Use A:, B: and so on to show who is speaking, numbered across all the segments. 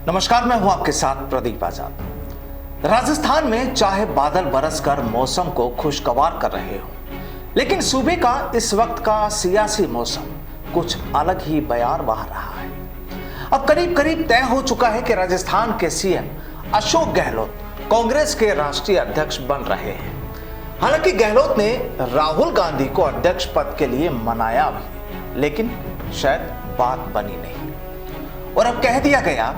A: नमस्कार, मैं हूं आपके साथ प्रदीप आजाद। राजस्थान में चाहे बादल बरसकर मौसम को खुशगवार कर रहे हो, लेकिन सूबे का इस वक्त का सियासी मौसम कुछ अलग ही बयार बहा रहा है। अब करीब करीब तय हो चुका है कि राजस्थान के सीएम अशोक गहलोत कांग्रेस के राष्ट्रीय अध्यक्ष बन रहे हैं। हालांकि गहलोत ने राहुल गांधी को अध्यक्ष पद के लिए मनाया भी, लेकिन शायद बात बनी नहीं और अब कह दिया गया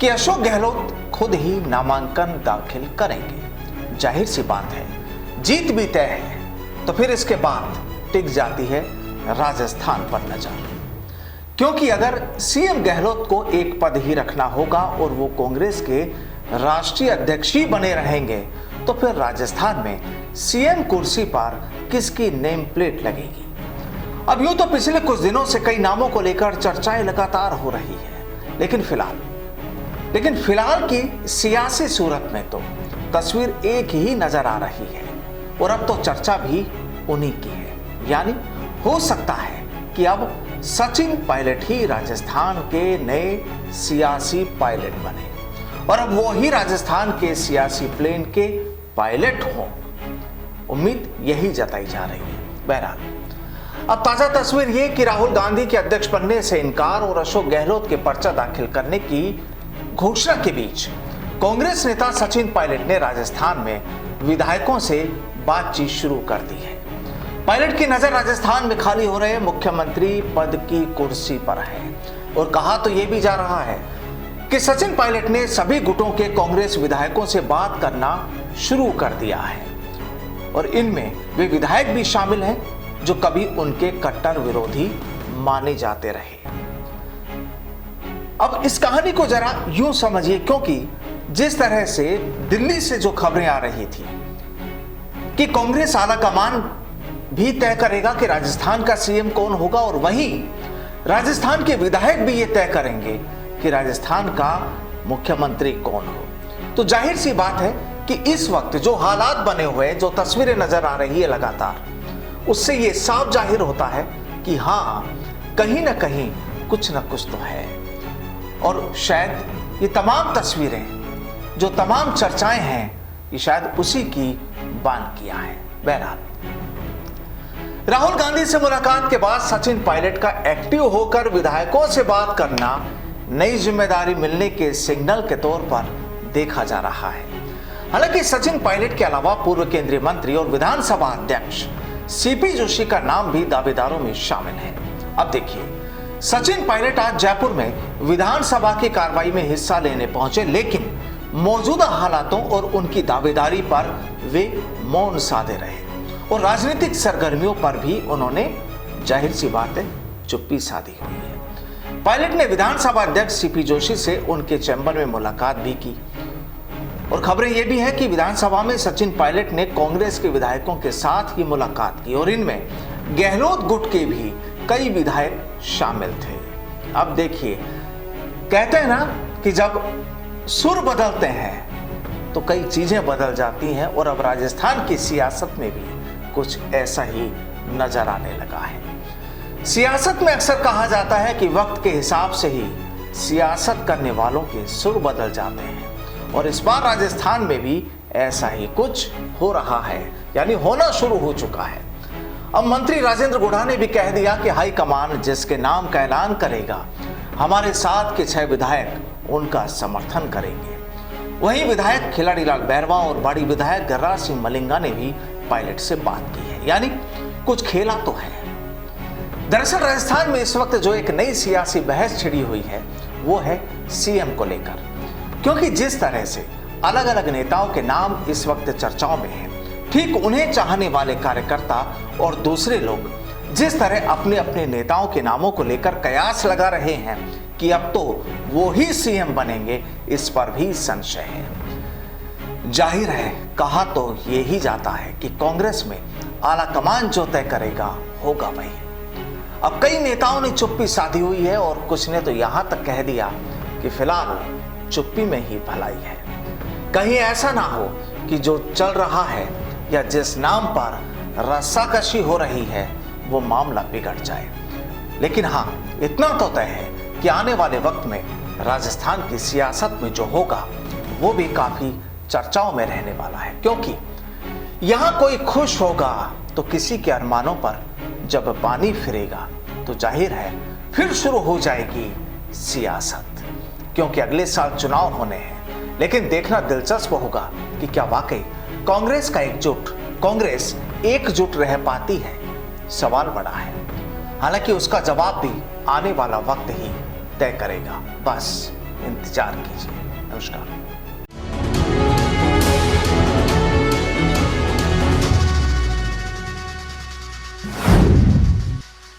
A: कि अशोक गहलोत खुद ही नामांकन दाखिल करेंगे। जाहिर सी बात है, जीत भी तय है तो फिर इसके बाद टिक जाती है राजस्थान पर नजर, क्योंकि अगर सीएम गहलोत को एक पद ही रखना होगा और वो कांग्रेस के राष्ट्रीय अध्यक्ष ही बने रहेंगे तो फिर राजस्थान में सीएम कुर्सी पर किसकी नेम प्लेट लगेगी। अब यूं तो पिछले कुछ दिनों से कई नामों को लेकर चर्चाएं लगातार हो रही है, लेकिन फिलहाल की सियासी सूरत में तो तस्वीर एक ही नजर आ रही है और अब तो चर्चा भी उन्हीं की है। यानी हो सकता है कि अब सचिन पायलट ही राजस्थान के नए सियासी पायलट बने और अब वो ही राजस्थान के सियासी प्लेन के पायलट हों। उम्मीद यही जताई जा रही है। बहरहाल अब ताजा तस्वीर ये कि राहुल गांधी के अध्यक्ष बनने से इनकार और अशोक गहलोत के पर्चा दाखिल करने की घोषणा के बीच कांग्रेस नेता सचिन पायलट ने राजस्थान में विधायकों से बातचीत शुरू कर दी है। पायलट की नजर राजस्थान में खाली हो रहे मुख्यमंत्री पद की कुर्सी पर है और कहा तो यह भी जा रहा है कि सचिन पायलट ने सभी गुटों के कांग्रेस विधायकों से बात करना शुरू कर दिया है और इनमें वे विधायक भी शामिल हैं जो कभी उनके कट्टर विरोधी माने जाते रहे। अब इस कहानी को जरा यूं समझिए, क्योंकि जिस तरह से दिल्ली से जो खबरें आ रही थी कि कांग्रेस आलाकमान भी तय करेगा कि राजस्थान का सीएम कौन होगा और वहीं राजस्थान के विधायक भी ये तय करेंगे कि राजस्थान का मुख्यमंत्री कौन हो, तो जाहिर सी बात है कि इस वक्त जो हालात बने हुए, जो तस्वीरें नजर आ रही है लगातार, उससे ये साफ जाहिर होता है कि हाँ, कहीं ना कहीं कुछ ना कुछ तो है और शायद ये तमाम तस्वीरें, जो तमाम चर्चाएं हैं, ये शायद उसी की बान किया है। बहरहाल राहुल गांधी से मुलाकात के बाद सचिन पायलट का एक्टिव होकर विधायकों से बात करना नई जिम्मेदारी मिलने के सिग्नल के तौर पर देखा जा रहा है। हालांकि सचिन पायलट के अलावा पूर्व केंद्रीय मंत्री और विधानसभा अध्यक्ष सीपी जोशी का नाम भी दावेदारों में शामिल है। अब देखिए, सचिन पायलट आज जयपुर में विधानसभा की कार्रवाई में हिस्सा लेने पहुंचे, लेकिन मौजूदा हालातों और उनकी दावेदारी पर वे मौन साधे रहे और राजनीतिक सरगर्मियों पर भी उन्होंने जाहिर सी बात है चुप्पी साधी हुई है। पायलट ने विधानसभा अध्यक्ष सीपी जोशी से उनके चैम्बर में मुलाकात भी की और खबरें यह भी है कि विधानसभा में सचिन पायलट ने कांग्रेस के विधायकों के साथ ही मुलाकात की और इनमें गहलोत गुट के भी कई विधायक शामिल थे। अब देखिए, कहते हैं ना कि जब सुर बदलते हैं तो कई चीजें बदल जाती हैं और अब राजस्थान की सियासत में भी कुछ ऐसा ही नजर आने लगा है। सियासत में अक्सर कहा जाता है कि वक्त के हिसाब से ही सियासत करने वालों के सुर बदल जाते हैं और इस बार राजस्थान में भी ऐसा ही कुछ हो रहा है, यानी होना शुरू हो चुका है। अब मंत्री राजेंद्र गुढ़ा ने भी कह दिया कि हाईकमान जिसके नाम का ऐलान करेगा, हमारे साथ के 6 विधायक उनका समर्थन करेंगे। वहीं विधायक खिलाड़ी लाल बैरवा और बड़ी विधायक गर्राज सिंह मलिंगा ने भी पायलट से बात की है, यानी कुछ खेला तो है। दरअसल राजस्थान में इस वक्त जो एक नई सियासी बहस छिड़ी हुई है वो है सीएम को लेकर, क्योंकि जिस तरह से अलग अलग नेताओं के नाम इस वक्त चर्चाओं में हैं, ठीक उन्हें चाहने वाले कार्यकर्ता और दूसरे लोग जिस तरह अपने अपने नेताओं के नामों को लेकर कयास लगा रहे हैं कि अब तो वो ही सीएम बनेंगे, इस पर भी संशय है। जाहिर है, कहा तो ये ही जाता है कि कांग्रेस में आला कमान जो तय करेगा होगा वही। अब कई नेताओं ने चुप्पी साधी हुई है और कुछ ने तो यहां तक कह दिया कि फिलहाल चुप्पी में ही भलाई है। कहीं ऐसा ना हो कि जो चल रहा है या जिस नाम पर रस्साकशी हो रही है वो मामला बिगड़ जाए। लेकिन हाँ, इतना तो तय है कि आने वाले वक्त में राजस्थान की सियासत में जो होगा वो भी काफी चर्चाओं में रहने वाला है, क्योंकि यहां कोई खुश होगा तो किसी के अरमानों पर जब पानी फिरेगा तो जाहिर है फिर शुरू हो जाएगी सियासत, क्योंकि अगले साल चुनाव होने हैं। लेकिन देखना दिलचस्प होगा कि क्या वाकई कांग्रेस एकजुट रह पाती है। सवाल बड़ा है, हालांकि उसका जवाब भी आने वाला वक्त ही तय करेगा। बस इंतजार कीजिए। नमस्कार।